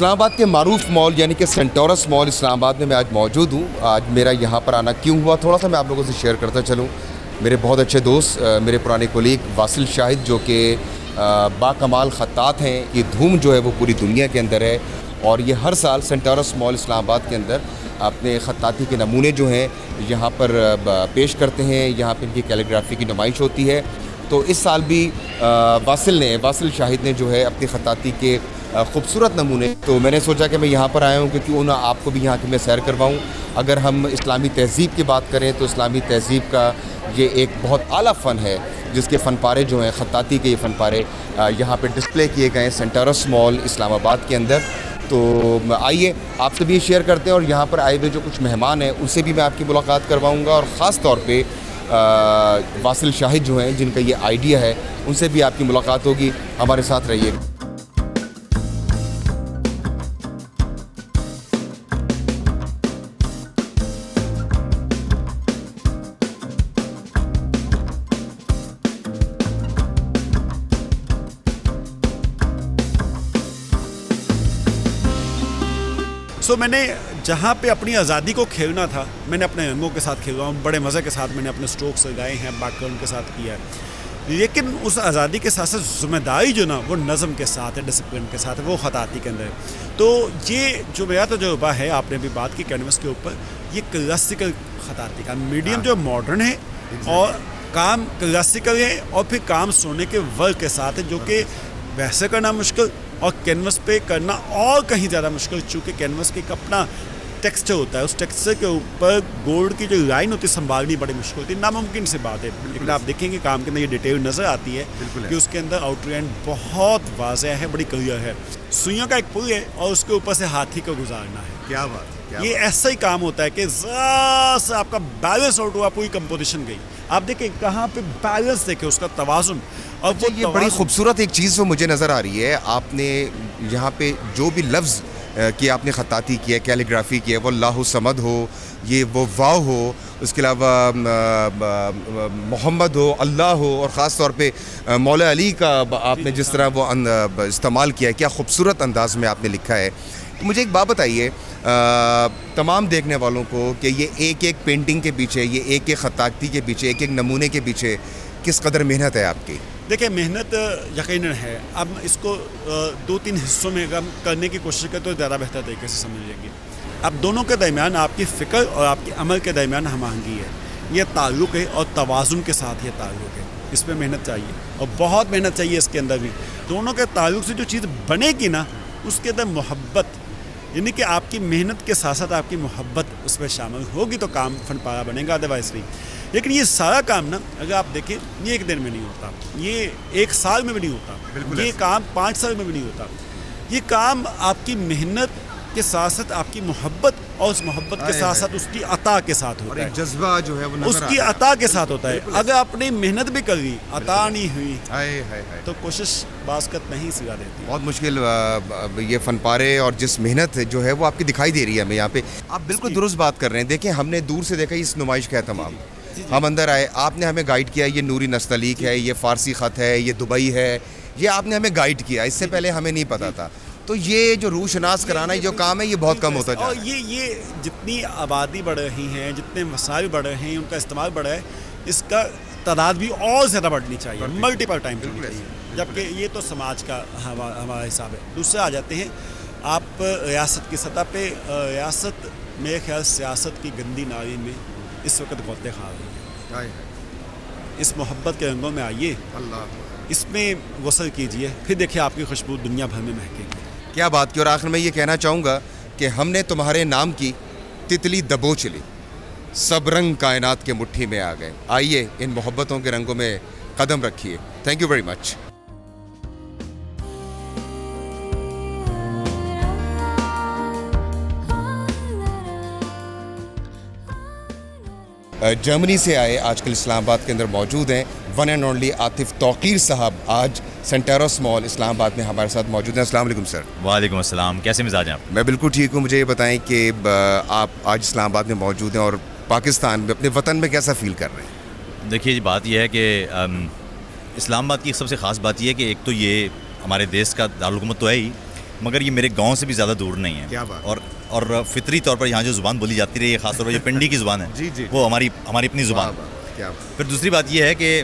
اسلام آباد کے معروف مال یعنی کہ سینٹورس مال اسلام آباد میں آج موجود ہوں. آج میرا یہاں پر آنا کیوں ہوا تھوڑا سا میں آپ لوگوں سے شیئر کرتا چلوں. میرے بہت اچھے دوست میرے پرانے کولیگ واصل شاہد جو کہ باکمال خطاط ہیں. یہ دھوم جو ہے وہ پوری دنیا کے اندر ہے اور یہ ہر سال سینٹورس مال اسلام آباد کے اندر اپنے خطاطی کے نمونے جو ہیں یہاں پر پیش کرتے ہیں. یہاں پہ ان کی کیلیگرافی کی نمائش ہوتی ہے. تو اس سال بھی واصل شاہد نے جو ہے اپنی خطاطی کے خوبصورت نمونے, تو میں نے سوچا کہ میں یہاں پر آیا ہوں کہ کیوں نہ آپ کو بھی یہاں کی میں سیر کرواؤں. اگر ہم اسلامی تہذیب کی بات کریں تو اسلامی تہذیب کا یہ ایک بہت اعلیٰ فن ہے جس کے فن پارے جو ہیں خطاطی کے یہ فن پارے یہاں پہ ڈسپلے کیے گئے ہیں سینٹورس مال اسلام آباد کے اندر. تو آئیے آپ سے بھی یہ شیئر کرتے ہیں اور یہاں پر آئے ہوئے جو کچھ مہمان ہیں ان سے بھی میں آپ کی ملاقات کرواؤں گا اور خاص طور پہ واصل شاہد جو ہیں جن کا یہ آئیڈیا ہے ان سے بھی آپ کی ملاقات ہوگی. ہمارے ساتھ رہیے. میں نے جہاں پہ اپنی آزادی کو کھیلنا تھا میں نے اپنے رنگوں کے ساتھ کھیلا ہوں, بڑے مزے کے ساتھ میں نے اپنے اسٹروکس لگائے ہیں, بیک گراؤنڈ کے ساتھ کیا ہے. لیکن اس آزادی کے ساتھ ساتھ ذمہ داری جو نا وہ نظم کے ساتھ ہے, ڈسپلن کے ساتھ ہے, وہ خطاطی کے اندر ہے. تو یہ جو میرا تجربہ ہے, آپ نے بھی بات کی کینوس کے اوپر, یہ کلاسیکل خطاطی کا میڈیم جو ماڈرن ہے اور کام کلاسیکل ہے اور پھر کام سونے کے ورک کے ساتھ ہے جو کہ ویسے کرنا مشکل اور کینوس پہ کرنا اور کہیں زیادہ مشکل, چونکہ کینوس کی ایک اپنا ٹیکسچر ہوتا ہے. اس ٹیکسچر کے اوپر گولڈ کی جو لائن ہوتی ہے سنبھالنی بڑی مشکل ہوتی ہے, ناممکن سی بات ہے. لیکن آپ دیکھیں گے کام کے اندر یہ ڈیٹیل نظر آتی ہے کہ اس کے اندر آؤٹ لائن بہت واضح ہے, بڑی کلیئر ہے. سوئیوں کا ایک پل ہے اور اس کے اوپر سے ہاتھی کو گزارنا ہے. کیا بات. یہ ایسا ہی کام ہوتا ہے کہ ذرا سے آپ کا بیلنس آؤٹ ہوا, پوری کمپوزیشن گئی. آپ دیکھیں کہاں پہ بیلنس دیکھیں, اس کا توازن. اور وہ یہ بڑی خوبصورت ایک چیز وہ مجھے نظر آ رہی ہے. آپ نے یہاں پہ جو بھی لفظ کہ آپ نے خطاطی کیا ہے, کیلیگرافی کی ہے, وہ اللہ الصمد ہو, یہ وہ واو ہو, اس کے علاوہ محمد ہو, اللہ ہو, اور خاص طور پہ مولا علی کا آپ نے جس طرح وہ استعمال کیا ہے, کیا خوبصورت انداز میں آپ نے لکھا ہے. تو مجھے ایک بات بتائیے تمام دیکھنے والوں کو کہ یہ ایک ایک پینٹنگ کے پیچھے, یہ ایک ایک خطاطی کے پیچھے, ایک ایک نمونے کے پیچھے کس قدر محنت ہے آپ کی؟ دیکھیں محنت یقیناً ہے. اب اس کو 2-3 حصوں میں اگر کرنے کی کوشش کریں تو زیادہ بہتر طریقے سے سمجھ لیں گے. اب دونوں کے درمیان آپ کی فکر اور آپ کے عمل کے درمیان ہم آہنگی ہے, یہ تعلق ہے اور توازن کے ساتھ یہ تعلق ہے. اس پہ محنت چاہیے اور بہت محنت چاہیے اس کے اندر بھی. دونوں کے تعلق سے جو چیز بنے گی نا اس کے اندر محبت, یعنی کہ آپ کی محنت کے ساتھ ساتھ آپ کی محبت اس میں شامل ہوگی تو کام فن پارا بنے گا, ادروائز نہیں. لیکن یہ سارا کام نا اگر آپ دیکھیں یہ ایک دن میں نہیں ہوتا, یہ 1 سال میں بھی نہیں ہوتا, یہ کام 5 سال میں بھی نہیں ہوتا. یہ کام آپ کی محنت کے ساتھ ساتھ آپ کی محبت اور اس محبت کے ساتھ ساتھ اس کی عطا کے ساتھ ہوتا ہے. جذبہ جو ہے وہ اس کی عطا کے ساتھ ہوتا ہے. اگر آپ نے محنت بھی کر لی, عطا نہیں ہوئی تو کوشش باسکت نہیں سکھا دیتی. بہت مشکل یہ فن پارے اور جس محنت جو ہے وہ آپ کی دکھائی دے رہی ہے ہمیں یہاں پہ. آپ بالکل درست بات کر رہے ہیں. دیکھیں ہم نے دور سے دیکھا اس نمائش کا اہتمام, ہم اندر آئے, آپ نے ہمیں گائیڈ کیا, یہ نوری نستعلیق ہے, یہ فارسی خط ہے, یہ دبئی ہے, یہ آپ نے ہمیں گائیڈ کیا. اس سے پہلے ہمیں نہیں پتا تھا. تو یہ جو روح شناس کرانا جو کام ہے یہ بہت کم ہوتا جا رہا ہے. اور یہ جتنی آبادی بڑھ رہی ہیں, جتنے مسائل بڑھ رہے ہیں, ان کا استعمال بڑھ رہا ہے, اس کا تعداد بھی اور زیادہ بڑھنی چاہیے, ملٹیپل ٹائم کرنی چاہیے. جبکہ یہ تو سماج کا ہمارا حساب ہے. دوسرے آ جاتے ہیں آپ ریاست کی سطح پہ. ریاست میرے خیال سیاست کی گندی نالی میں اس وقت غوطے کھا رہی ہے. اس محبت کے رنگوں میں آئیے, اس میں غسل کیجئے, پھر دیکھیں آپ کی خوشبو دنیا بھر میں مہکے گی. کیا بات کی. اور آخر میں یہ کہنا چاہوں گا کہ ہم نے تمہارے نام کی تتلی دبوچ لی, سب رنگ کائنات کے مٹھی میں آ گئے. آئیے ان محبتوں کے رنگوں میں قدم رکھیے. Thank you very much. Germany سے آئے آج کل اسلام آباد کے اندر موجود ہیں ون اینڈ اونلی عاطف توقیر صاحب. آج سینٹورس مال اسلام آباد میں ہمارے ساتھ موجود ہیں. السلام علیکم سر. وعلیکم السلام. کیسے مزاج ہیں آپ؟ میں بالکل ٹھیک ہوں. مجھے یہ بتائیں کہ آپ آج اسلام آباد میں موجود ہیں اور پاکستان میں اپنے وطن میں کیسا فیل کر رہے ہیں؟ دیکھیے بات یہ ہے کہ اسلام آباد کی سب سے خاص بات یہ ہے کہ ایک تو یہ ہمارے دیش کا دارالحکومت تو ہے ہی, مگر یہ میرے گاؤں سے بھی زیادہ دور نہیں ہے. کیا بات. اور فطری طور پر یہاں جو زبان بولی جاتی رہی ہے, خاص طور پر یہ پنڈی کی زبان ہے, جی جی, وہ ہماری اپنی زبان. کیا. پھر دوسری بات یہ ہے کہ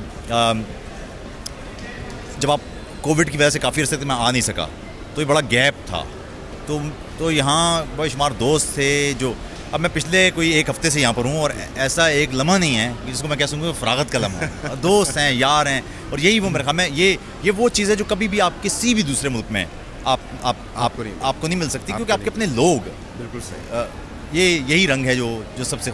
جب آپ کووڈ کی وجہ سے کافی عرصے تک میں آ نہیں سکا, تو یہ بڑا گیپ تھا. تو یہاں بڑے شمار دوست تھے جو, اب میں پچھلے کوئی ایک ہفتے سے یہاں پر ہوں, اور ایسا ایک لمحہ نہیں ہے جس کو میں کہہ سکوں فراغت کا لمحہ. دوست ہیں, یار ہیں, اور یہی وہ میرے خیال میں یہ وہ چیز ہے جو کبھی بھی آپ کسی بھی دوسرے ملک میں آپ کو نہیں مل سکتی, کیونکہ آپ کے اپنے لوگ. بالکل صحیح. یہی رنگ ہے جو سب سے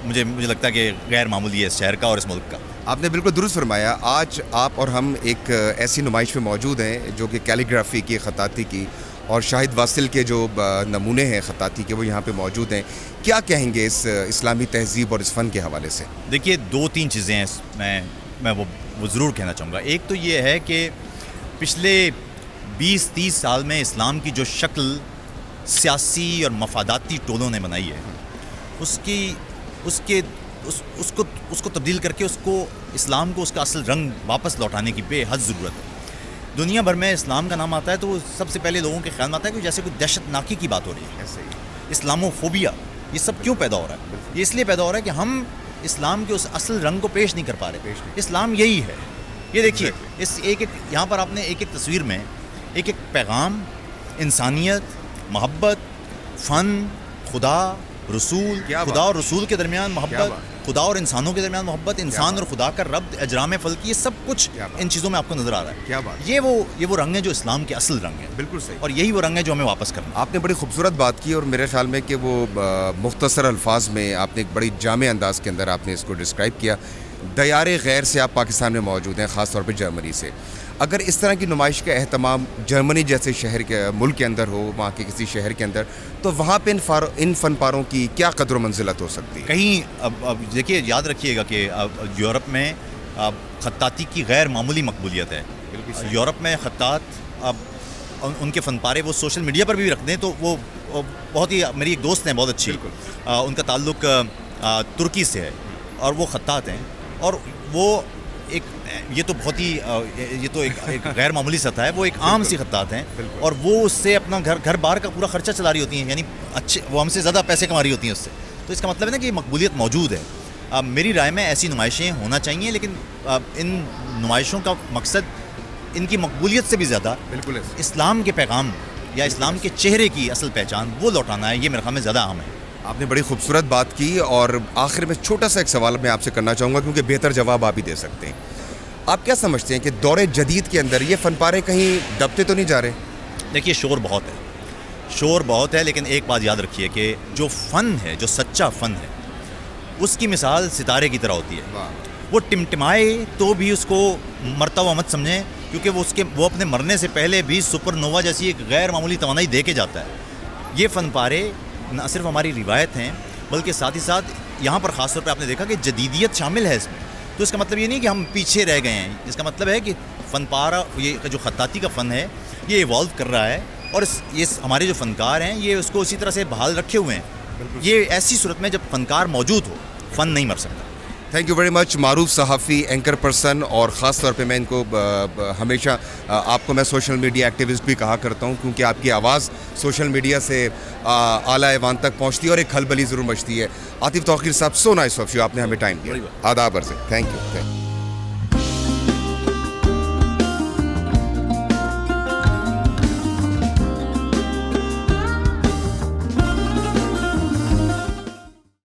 مجھے لگتا ہے کہ غیر معمولی ہے اس شہر کا اور اس ملک کا. آپ نے بالکل درست فرمایا. آج آپ اور ہم ایک ایسی نمائش میں موجود ہیں جو کہ کیلیگرافی کی, خطاطی کی, اور شاہد واصل کے جو نمونے ہیں خطاطی کے وہ یہاں پہ موجود ہیں. کیا کہیں گے اس اسلامی تہذیب اور اس فن کے حوالے سے؟ دیکھیے 2-3 چیزیں ہیں میں وہ ضرور کہنا چاہوں گا. ایک تو یہ ہے کہ پچھلے 20-30 سال میں اسلام کی جو شکل سیاسی اور مفاداتی ٹولوں نے بنائی ہے, اس کو تبدیل کر کے اسلام کو اس کا اصل رنگ واپس لوٹانے کی بے حد ضرورت ہے. دنیا بھر میں اسلام کا نام آتا ہے تو سب سے پہلے لوگوں کے خیال میں آتا ہے کہ جیسے کوئی دہشت ناکی کی بات ہو رہی ہے. ایسے ہی. اسلامو فوبیا, یہ سب کیوں پیدا ہو رہا ہے؟ یہ اس لیے پیدا ہو رہا ہے کہ ہم اسلام کے اس اصل رنگ کو پیش نہیں کر پا رہے. اسلام یہی ہے. یہ دیکھیے اس ایک یہاں پر آپ نے ایک تصویر میں ایک پیغام, انسانیت, محبت, فن, خدا, رسول, خدا اور رسول کے درمیان محبت, خدا اور انسانوں کے درمیان محبت, انسان اور خدا کا ربط, اجرام فلکی, یہ سب کچھ ان چیزوں میں آپ کو نظر آ رہا ہے. کیا بات. یہ وہ رنگ ہے جو اسلام کے اصل رنگ ہے. بالکل صحیح. اور یہی وہ رنگ ہے جو ہمیں واپس کرنا ہے. آپ نے بڑی خوبصورت بات کی, اور میرے خیال میں کہ وہ مختصر الفاظ میں آپ نے ایک بڑی جامع انداز کے اندر آپ نے اس کو ڈسکرائب کیا. دیار غیر سے آپ پاکستان میں موجود ہیں, خاص طور پہ جرمنی سے. اگر اس طرح کی نمائش کا اہتمام جرمنی جیسے شہر کے ملک کے اندر ہو, وہاں کے کسی شہر کے اندر, تو وہاں پہ ان فن پاروں کی کیا قدر و منزلت ہو سکتی ہے؟ کہیں اب دیکھیے, یاد رکھیے گا کہ یورپ میں خطاطی کی غیر معمولی مقبولیت ہے. یورپ میں خطاط اب ان کے فن پارے وہ سوشل میڈیا پر بھی رکھتے ہیں, تو وہ بہت ہی, میری ایک دوست ہیں بہت اچھی, ان کا تعلق ترکی سے ہے, اور وہ خطاط ہیں, اور وہ یہ تو ایک غیر معمولی سطح ہے. وہ ایک عام سی خطاط ہیں, اور وہ اس سے اپنا گھر بار کا پورا خرچہ چلا رہی ہوتی ہیں, یعنی اچھے وہ ہم سے زیادہ پیسے کما رہی ہوتی ہیں اس سے. تو اس کا مطلب ہے نا کہ یہ مقبولیت موجود ہے. میری رائے میں ایسی نمائشیں ہونا چاہیے, لیکن ان نمائشوں کا مقصد ان کی مقبولیت سے بھی زیادہ بالکل اسلام کے پیغام یا اسلام کے چہرے کی اصل پہچان وہ لوٹانا ہے. یہ میرے خیال میں زیادہ اہم ہے. آپ نے بڑی خوبصورت بات کی, اور آخر میں چھوٹا سا ایک سوال میں آپ سے کرنا چاہوں گا, کیونکہ بہتر جواب آپ ہی دے سکتے ہیں. آپ کیا سمجھتے ہیں کہ دور جدید کے اندر یہ فن پارے کہیں دبتے تو نہیں جا رہے؟ دیکھیے شور بہت ہے, لیکن ایک بات یاد رکھیے کہ جو فن ہے, جو سچا فن ہے, اس کی مثال ستارے کی طرح ہوتی ہے. وہ ٹمٹمائے تو بھی اس کو مرتا ہوا مت سمجھیں, کیونکہ وہ اپنے مرنے سے پہلے بھی سپر نووا جیسی ایک غیر معمولی توانائی دے کے جاتا ہے. یہ فن پارے نہ صرف ہماری روایت ہیں, بلکہ ساتھ ہی ساتھ یہاں پر خاص طور پہ آپ نے دیکھا کہ جدیدیت شامل ہے اس میں. تو اس کا مطلب یہ نہیں کہ ہم پیچھے رہ گئے ہیں. اس کا مطلب ہے کہ فن پارا, یہ جو خطاطی کا فن ہے, یہ ایوالو کر رہا ہے, اور یہ ہمارے جو فنکار ہیں یہ اس کو اسی طرح سے بحال رکھے ہوئے ہیں. یہ ایسی صورت میں جب فنکار موجود ہو, فن نہیں مر سکتا. Thank you very much. معروف صحافی, اینکر پرسن, اور خاص طور پہ میں ان کو ہمیشہ آپ کو میں سوشل میڈیا ایکٹیوسٹ بھی کہا کرتا ہوں, کیونکہ آپ کی آواز سوشل میڈیا سے اعلیٰ ایوان تک پہنچتی ہے اور ایک کھلبلی ضرور مچتی ہے. عاطف توقیر صاحب, سو نائس آف یو, آپ نے ہمیں ٹائم دیا. آداب عرض. Thank you.